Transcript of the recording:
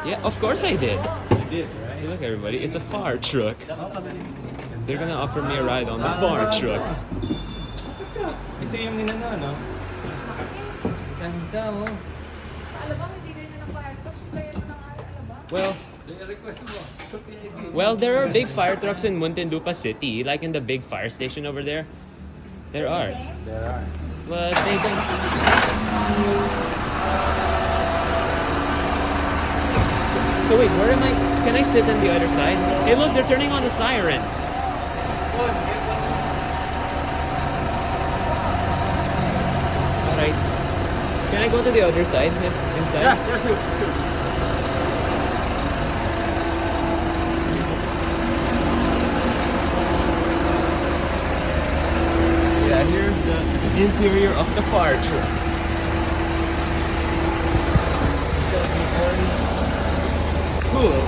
Yeah, of course I did. You did, right? Hey, look everybody, it's a fire truck. They're gonna offer me a ride on the fire truck. Ito yung ninano, no? Ganda, oh. Alabang, hindi ganyan ang fire truck. Suklayan mo ng alabang. Well, there are big fire trucks in Muntinlupa City, like in the big fire station over there. There are. There are. But they don't. So wait, where am I? Can I sit on the other side? Hey, look, they're turning on the sirens. All right. Can I go to the other side? Inside? Yeah, sure. Yeah, here's the interior of the fire truck. Cool.